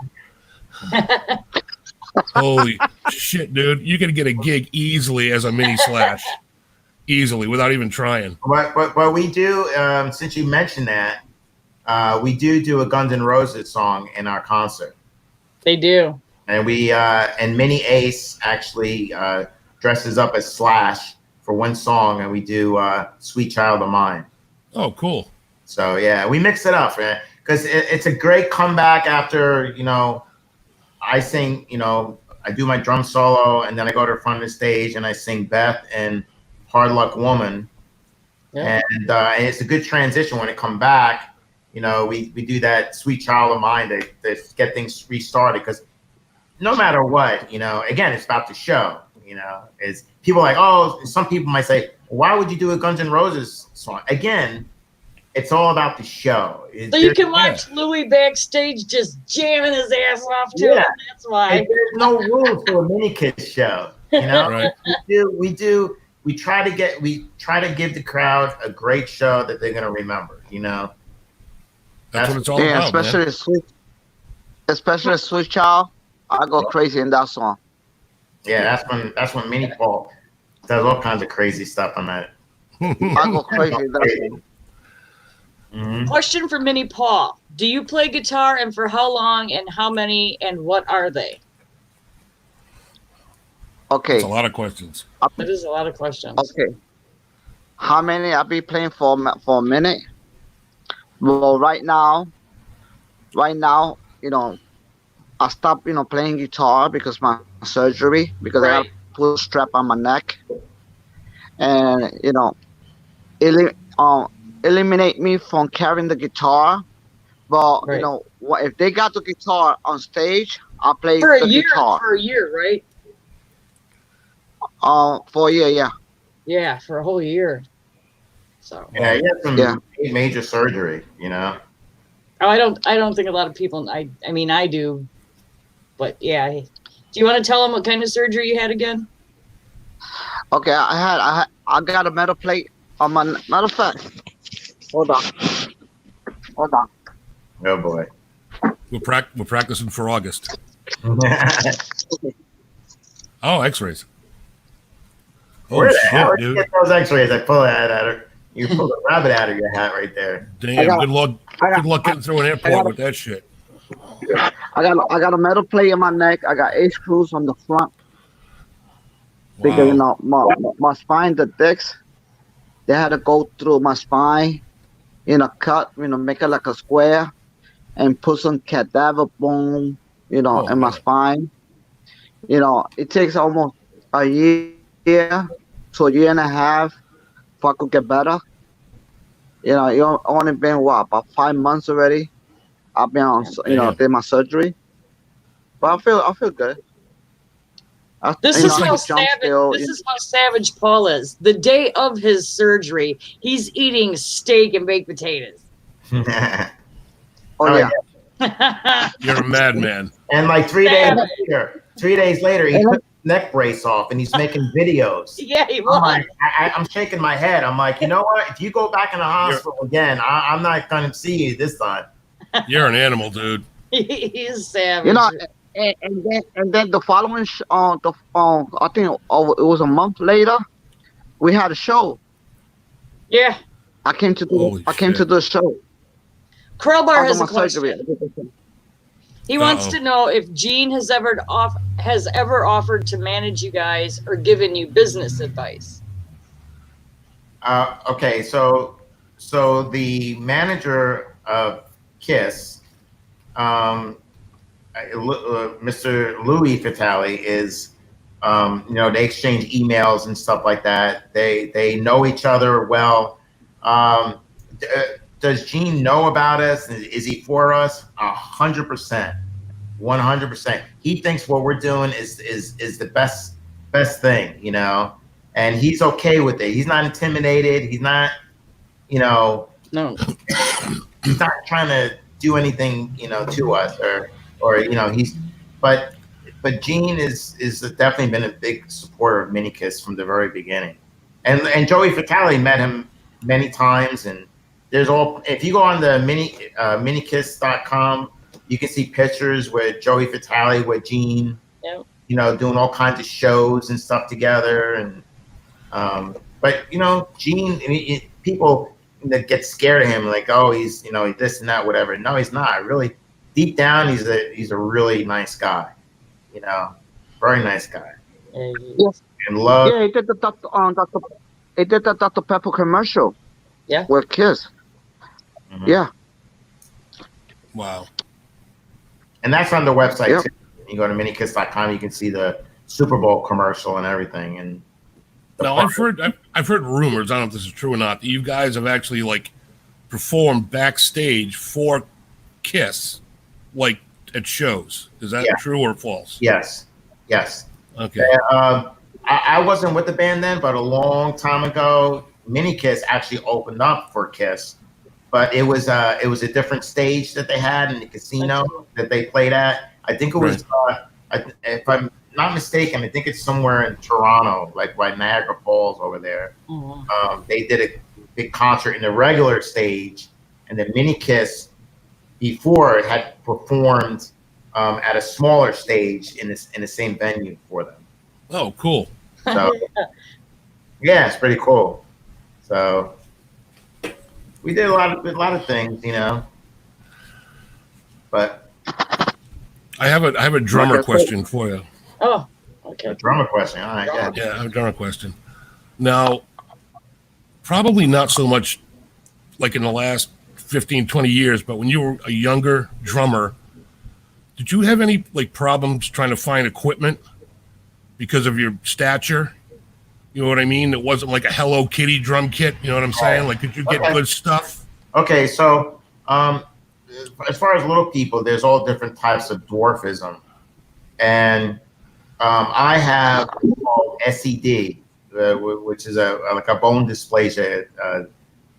Holy shit, dude. You can get a gig easily as a mini Slash. Easily, without even trying. But we do, since you mentioned that, we do a Guns N' Roses song in our concert. They do. And and Mini Ace actually dresses up as Slash for one song, and we do Sweet Child of Mine. Oh, cool. So, yeah, we mix it up, man. Because it's a great comeback after, I sing, I do my drum solo, and then I go to the front of the stage, and I sing Beth and Hard Luck Woman. Yeah. And it's a good transition when it come back. We do that Sweet Child of Mine to get things restarted. Because no matter what, again, it's about the show. Is people like, some people might say, why would you do a Guns N' Roses song? Again, it's all about the show. So you can watch Louis backstage just jamming his ass off to it. That's why. And there's no rules for a MiniKiss show. Right. We we try to give the crowd a great show that they're gonna remember. You know, That's what it's all about, especially man. Sweet Child. I go crazy in that song. Yeah, that's when Mini Paul does all kinds of crazy stuff on that. I go crazy in that song. Mm-hmm. Question for Mini Paul. Do you play guitar, and for how long, and how many, and what are they? Okay. That's a lot of questions. That is a lot of questions. Okay. How many I be playing for a minute? Well, right now, you know, I stopped, playing guitar because my surgery, because I got to put a strap on my neck, and eliminate me from carrying the guitar. But if they got the guitar on stage, I play for the guitar. For a year, right? For a year, yeah. Yeah, for a whole year. So yeah, he had some major surgery. You know. Oh, I don't think a lot of people. I mean, I do, but yeah. Do you want to tell them what kind of surgery you had again? Okay, I got a metal plate on my. Matter of fact, hold on. Oh boy. We're practicing for August. Oh, X-rays. Oh, Where the hell shit, did you dude. get those X-rays? I pull that out of you pulled a rabbit out of your hat right there. Damn, good luck getting through an airport with that shit. I got a metal plate on my neck. I got 8 screws on the front. Wow. Because my spine, the discs, they had to go through my spine, cut, make it like a square, and put some cadaver bone, in my spine. It takes almost a year to a year and a half for I could get better. It only been about 5 months already. I've been on, did my surgery, but I feel good. This is how savage Paul is. The day of his surgery, he's eating steak and baked potatoes. Yeah. You're a madman. And like 3 days later, he took his neck brace off and he's making videos. Yeah, he was. I'm shaking my head. I'm like, you know what? If you go back in the hospital again, I'm not going to see you this time. You're an animal, dude. He's savage. And then the following, I think it was a month later, we had a show. Yeah. I came to do the show. Crowbar has a question. He wants to know if Gene has ever offered to manage you guys or given you business advice. Okay, so the manager of Kiss, Mr. Louis Vitale, is, they exchange emails and stuff like that. They know each other well. Does Gene know about us? Is he for us? 100%, 100%. He thinks what we're doing is the best thing, and he's okay with it. He's not intimidated. He's not, No. He's not trying to do anything, to us but Gene is definitely been a big supporter of MiniKiss from the very beginning, and Joey Vitale met him many times, and if you go on the MiniKiss.com, you can see pictures with Joey Vitale, with Gene, doing all kinds of shows and stuff together, and but Gene, people that get scared of him, like, oh, he's this and that, whatever. No, he's not. Really, deep down, he's a really nice guy. Very nice guy. Yes. And love. Yeah, he did the Dr. Pepper commercial. Yeah. With Kiss. Mm-hmm. Yeah. Wow. And that's on the website Yep. too. You go to minikiss.com, you can see the Super Bowl commercial and everything. And now I've heard rumors, I don't know if this is true or not, that you guys have actually performed backstage for Kiss, at shows. Is that true or false? Yes. Okay. I wasn't with the band then, but a long time ago, MiniKiss actually opened up for Kiss, but it was a different stage that they had in the casino that they played at. I think it was, if I'm not mistaken, I think it's somewhere in Toronto, like by Niagara Falls over there. They did a big concert in the regular stage, and then MiniKiss before had performed at a smaller stage in the same venue for them. Oh, cool. So yeah, it's pretty cool. So we did a lot of things, you know. But I have a drummer question for you. Oh, okay. a drummer question. All right, yeah. Yeah, I have a drummer question. Now, probably not so much like in the last 15, 20 years, but when you were a younger drummer, did you have any like problems trying to find equipment because of your stature? You know what I mean? It wasn't like a Hello Kitty drum kit. You know what I'm saying? Like, could you get good stuff? Okay, so as far as little people, there's all different types of dwarfism, and I have called SED, which is like a bone dysplasia,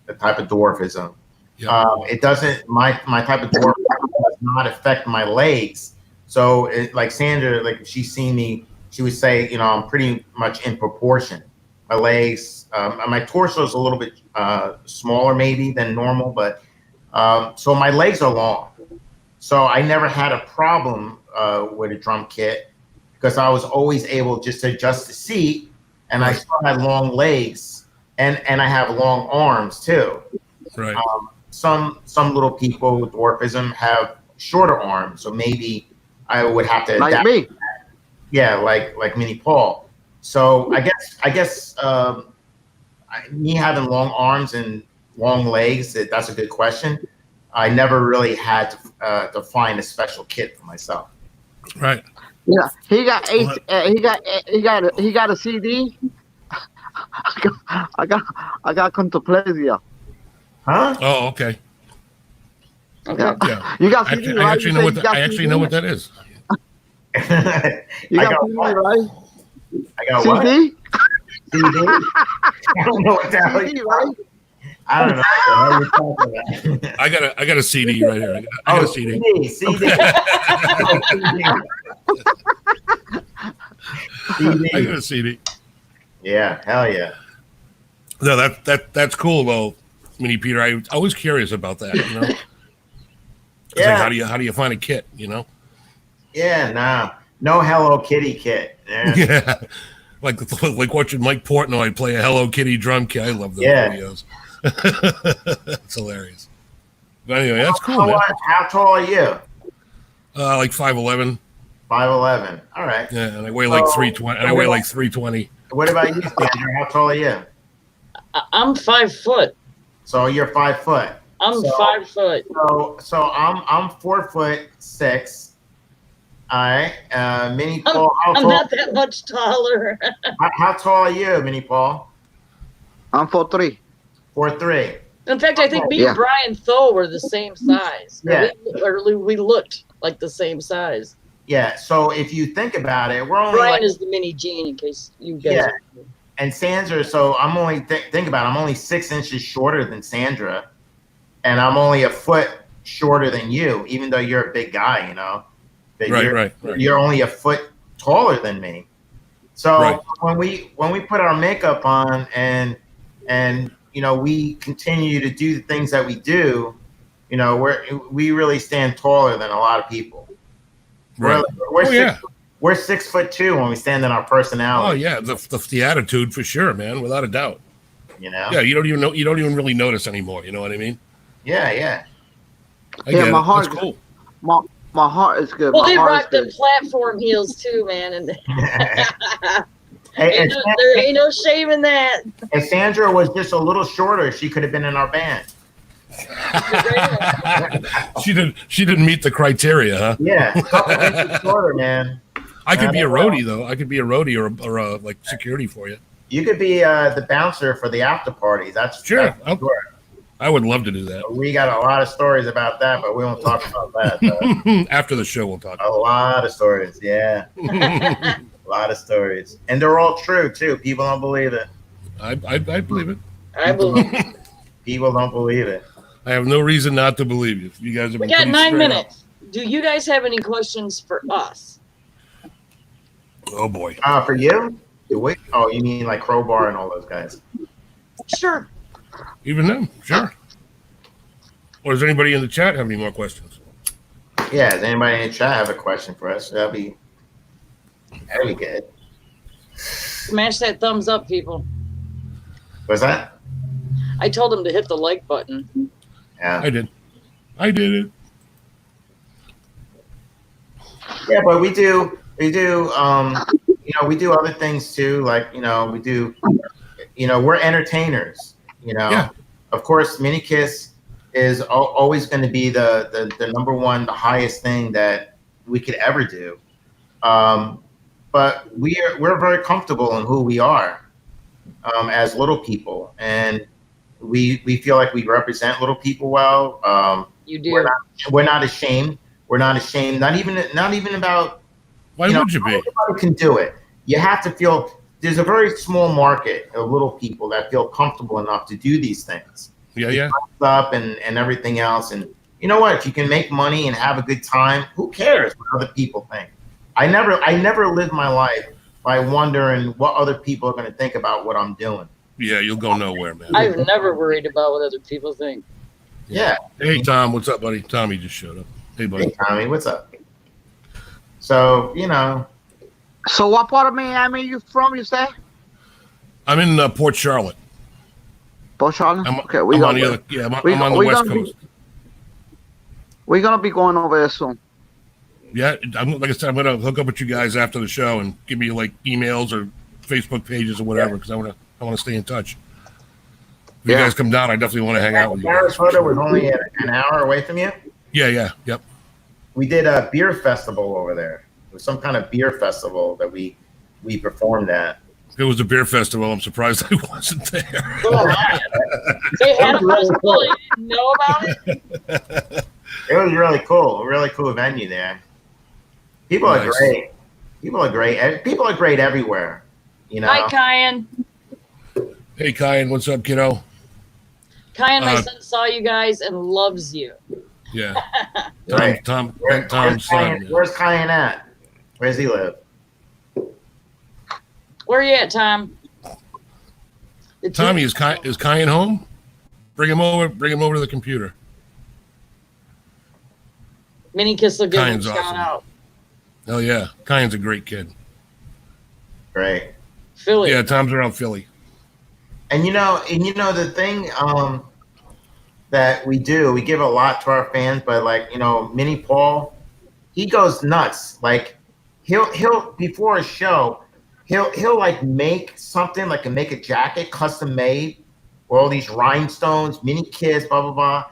a type of dwarfism. Yeah. It doesn't my type of dwarfism does not affect my legs. So like Sandra, like if she's seen me, she would say, you know, I'm pretty much in proportion. My legs, my torso is a little bit smaller maybe than normal, but so my legs are long. So I never had a problem with a drum kit because I was always able just to adjust the seat, and I still had long legs, and I have long arms too. Right. Some little people with dwarfism have shorter arms, so maybe I would have to Like adapt. me. Yeah, like Mini Paul. So I guess me having long arms and long legs, that's a good question. I never really had to find a special kit for myself. Right. Yeah, he got a CD. I got contemplasia. Huh? Oh, okay. Okay. Yeah. You got I CD, actually, right? I actually You know said what you that, got I actually CD? know what that is. You I got got CD, what? right? I got what? CD? CD? I don't know what the hell CD, you right? I don't know what the hell you're talking about. I got a CD right here. I got a CD. CD. I got a CD. Yeah, hell yeah. No, that's cool though, Mini Peter. I was curious about that. You know, Yeah. like how do you find a kit? You know. Yeah, nah. No Hello Kitty kit. Yeah. Yeah. Like watching Mike Portnoy play a Hello Kitty drum kit. I love those videos. It's hilarious. But anyway, that's cool, man. How tall are you? Like 5'11". 5'11". All right. Yeah, and I weigh like 320. And I weigh like 320. What about you, Sandra? How tall are you? I'm 5 foot. So you're 5 foot. I'm 5 foot. So I'm 4'6". All right. Mini Paul, I'm not that much taller. how tall are you, Mini Paul? I'm 4'3". 4'3". In fact, I think me and Brian Tho were the same size. Yeah. We looked like the same size. Yeah. So if you think about it, we're only Brian is the mini Gene, in case you guys. Yeah. And Sandra, so I'm only think about it, I'm only 6 inches shorter than Sandra, and I'm only a foot shorter than you, even though you're a big guy, you know. But Right. You're only a foot taller than me. So when we put our makeup on and you know we continue to do the things that we do, you know, we really stand taller than a lot of people. Right. We're 6'2" when we stand in our personality. Oh yeah, the attitude for sure, man, without a doubt. You know. Yeah, you don't even really notice anymore. You know what I mean? Yeah. I get my it. heart. That's cool. My heart is good. Well, my they heart rock is them platform heels too, man, and Hey, there ain't no shame in that. if Sandra was just a little shorter, she could have been in our band. She didn't meet the criteria, huh? Yeah, a couple inches shorter, man. I could be a roadie though. I could be a roadie or like security for you. You could be the bouncer for the after party. That's Sure. that's sure. I would love to do that. We got a lot of stories about that, but we won't talk about that. After the show, we'll talk. A lot of stories, yeah. A lot of stories, and they're all true too. People don't believe it. I believe it. I believe. People don't believe it. I have no reason not to believe you. You guys have We been got pretty 9 straight minutes. Do you guys have any questions for us? Oh boy. For you? Oh, you mean like Crowbar and all those guys? Sure. Even them, sure. Or does anybody in the chat have any more questions? Yeah, does anybody in the chat have a question for us? That'd be good. Smash that thumbs up, people. What's that? I told them to hit the like button. Yeah. I did it. Yeah, but we do we do other things too, like we're entertainers, Yeah. Of course MiniKiss is always going to be the number one, the highest thing that we could ever do, but we're very comfortable in who we are, as little people, and we feel like we represent little people well. You do. We're not ashamed. We're not ashamed. Not even about. Why would you be? Everybody can do it. You have to feel. There's a very small market of little people that feel comfortable enough to do these things. Yeah. Up and everything else, and you know what? If you can make money and have a good time, who cares what other people think? I never lived my life by wondering what other people are going to think about what I'm doing. Yeah, you'll go nowhere, man. I've never worried about what other people think. Yeah. Hey, Tom, what's up, buddy? Tommy just showed up. Hey, buddy. Hey, Tommy, what's up? So, So what part of Miami you from, you say? I'm in Port Charlotte. Port Charlotte? I'm Okay, on the other. Yeah, I'm on the West Coast. We're going to be going over there soon. Yeah, like I said, I'm gonna hook up with you guys after the show and give me like emails or Facebook pages or whatever, because I want to stay in touch. If you guys come down, I definitely want to hang out with you. Sarasota was only an hour away from you? Yeah, yep. We did a beer festival over there. It was some kind of beer festival that we performed at. It was a beer festival. I'm surprised I wasn't there. They had a festival. You didn't know about it? It was really cool. A really cool venue there. People are great. People are great. People are great everywhere. Hi, Kyan. Hey, Kyan, what's up, kiddo? Kyan, my son saw you guys and loves you. Yeah. Right. Tom's son. Where's Kyan at? Where does he live? Where are you at, Tom? Tommy, is Kyan home? Bring him over to the computer. MiniKiss will give him a Kyan's shout awesome. out. Oh yeah, Kyan's a great kid. Great. Philly. Yeah, Tom's around Philly. And the thing that we do, we give a lot to our fans, but Mini Paul, he goes nuts. Like he'll before a show, he'll like make something, like make a jacket custom made with all these rhinestones, MiniKiss, blah blah blah.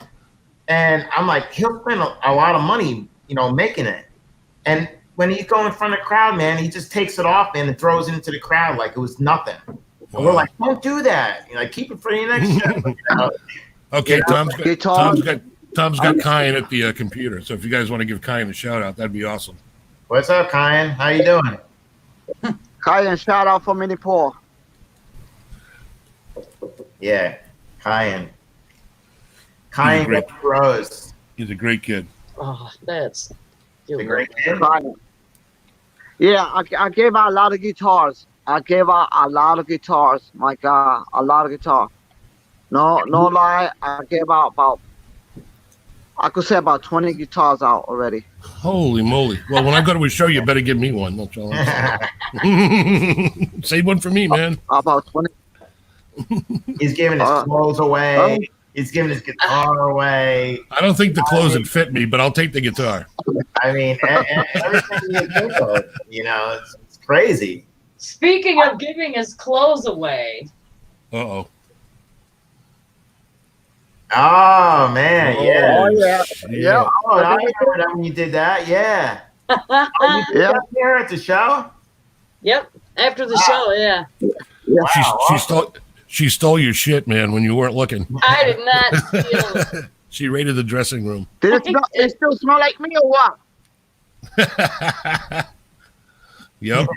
And I'm like, he'll spend a lot of money, making it. And when he's going in front of the crowd, man, he just takes it off, man, and throws it into the crowd like it was nothing. Wow. And we're like, don't do that. Keep it for your next show. Okay, Tom's got Kyan at the computer. So if you guys want to give Kyan a shout out, that'd be awesome. What's up, Kyan? How you doing? Kyan, shout out for Mini Paul. Yeah, Kyan. Kyan Rose. He's a great kid. Oh, that's a great kid. Yeah, I gave out a lot of guitars. My God, a lot of guitar. No lie, I gave out about 20 guitars out already. Holy moly. Well, when I go to a show, you better give me one. That's all I'm saying. Save one for me, man. About 20. He's giving his clothes away. He's giving his guitar away. I don't think the clothes would fit me, but I'll take the guitar. I mean, everything you think of, it's crazy. Speaking of giving his clothes away. Uh-oh. Oh, man, yeah. Oh, yeah. Yeah. Oh, I remember that when you did that, yeah. You did that here at the show? Yep, after the show, yeah. Wow. She stole your shit, man, when you weren't looking. I did not steal it. She raided the dressing room. Did it still smell like me or what? Yep.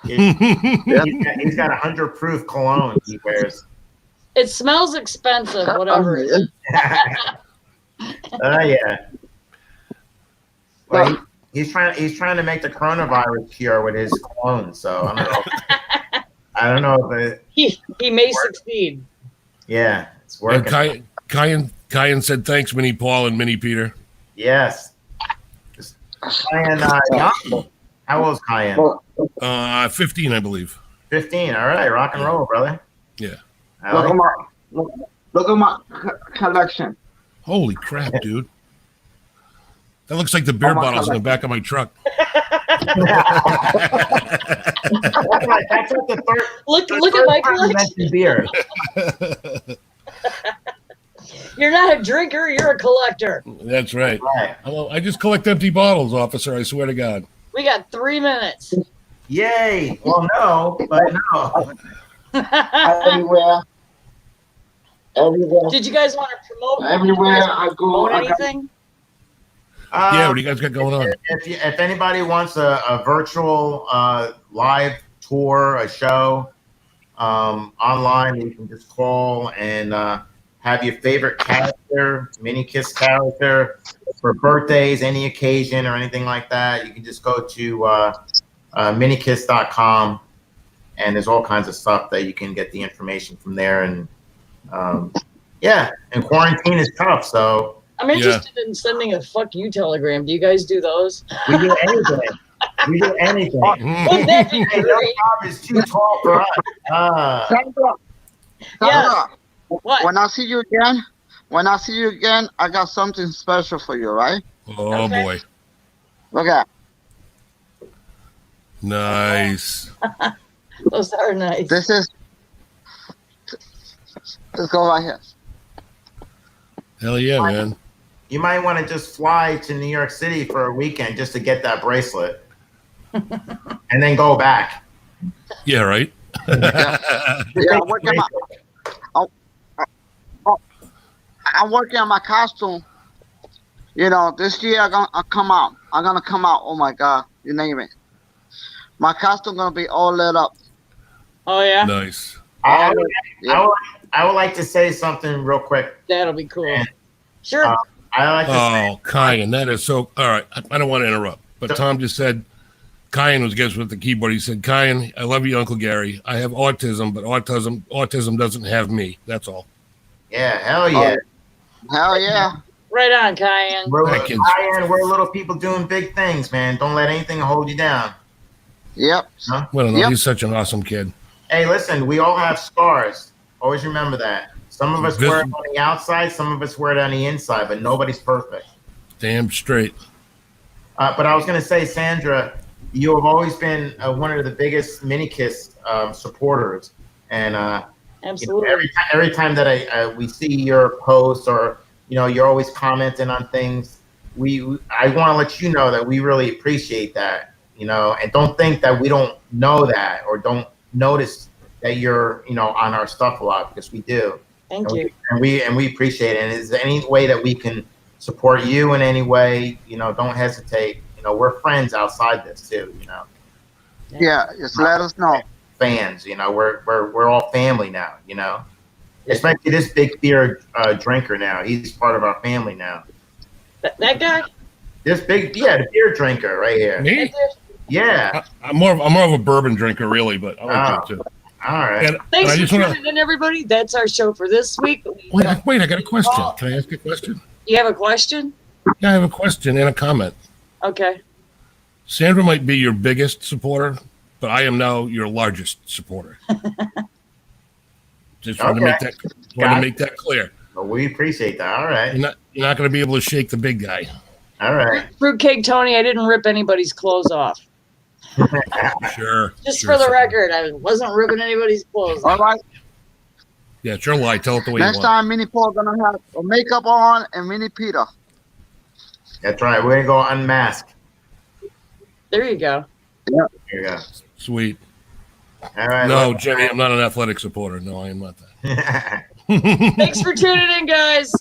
He's got 100 proof cologne he wears. It smells expensive, whatever it is. Yeah. Well, He's trying to make the coronavirus cure with his clone. So I don't know. I don't know if he may succeed. Yeah, it's And working. Kyan said thanks, Mini Paul and Mini Peter. Yes. Kyan, how old is Kyan? 15, I believe. 15. All right, rock and roll, brother. Yeah. Look at my collection. Holy crap, dude. That looks like the beer bottles in the back of my truck. That's like the third. Look at my collection. Beer. You're not a drinker, you're a collector. That's right. Right. I just collect empty bottles, officer. I swear to God. We got 3 minutes. Yay! Well, no, but no. Everywhere. Did you guys want to promote? Everywhere I go, promote anything? Yeah, what do you guys got going on? If anybody wants a virtual live tour, a show online, you can just call and have your favorite character, MiniKiss character, for birthdays, any occasion, or anything like that. You can just go to MiniKiss.com, and there's all kinds of stuff that you can get the information from there. And yeah, and quarantine is tough, so. I'm interested in sending a fuck you telegram. Do you guys do those? We do anything. We do anything. Wouldn't that be Hey, great? your job is too tall for us. Sandra, Yes. What? when I see you again, I got something special for you, right? Oh, Okay. boy. Look at Nice. Those are nice. this is. Let's go right here. Hell yeah, man. You might want to just fly to New York City for a weekend just to get that bracelet, and then go back. Yeah, right? Yeah, I'm working on my costume. You know, this year I'm gonna come out. Oh my God, you name it. My costume gonna be all lit up. Oh yeah, Nice. I would like to say something real quick. that'll be cool. Sure. I like to say, Oh, Kyan, that is so. All right. I don't want to interrupt, but Tom just said, Kyan was guest with the keyboard. He said, Kyan, I love you, Uncle Gary. I have autism, but autism doesn't have me. That's all. yeah, hell yeah. Hell yeah. Right on, Cayenne. We're little people doing big things, man. Don't let anything hold you down. Yep. Huh? Well, no, Yep. he's such an awesome kid. Hey, listen, we all have scars. Always remember that. Some of us wear it on the outside, some of us wear it on the inside, but nobody's perfect. Damn straight. But I was going to say, Sandra, you have always been one of the biggest MiniKiss supporters, and Absolutely. every time that we see your posts, or you're always commenting on things, I want to let you know that we really appreciate that, and don't think that we don't know that or don't notice that you're on our stuff a lot, because we do. Thank you. And we appreciate it. And is there any way that we can support you in any way? Don't hesitate. We're friends outside this too. Yeah, just let us know. Fans. We're all family now. Especially this big beer drinker now. He's part of our family now. That guy? This big, the beer drinker right here. Me? Yeah. I'm more of a bourbon drinker, really, but I like that too. All right. And Thanks I for just want tuning in, everybody. That's our show for this week. wait. I got a question. Can I ask a question? You have a question? Yeah, I have a question and a comment. Okay. Sandra might be your biggest supporter, but I am now your largest supporter. Just want to make that clear. Well, we appreciate that. All right. You're not going to be able to shake the big guy. All right. Fruitcake Tony, I didn't rip anybody's clothes off. Sure. Just sure, for the sure. record, I wasn't ripping anybody's clothes All off. right. Yeah, it's your lie. Tell it the way Next you want. time, Mini Paul gonna have a makeup on and Mini Peter. That's right. We're going to go unmasked. There you go. Here you go. Sweet. All right. No, Jenny, I'm not an athletic supporter. No, I am not that. Thanks for tuning in, guys.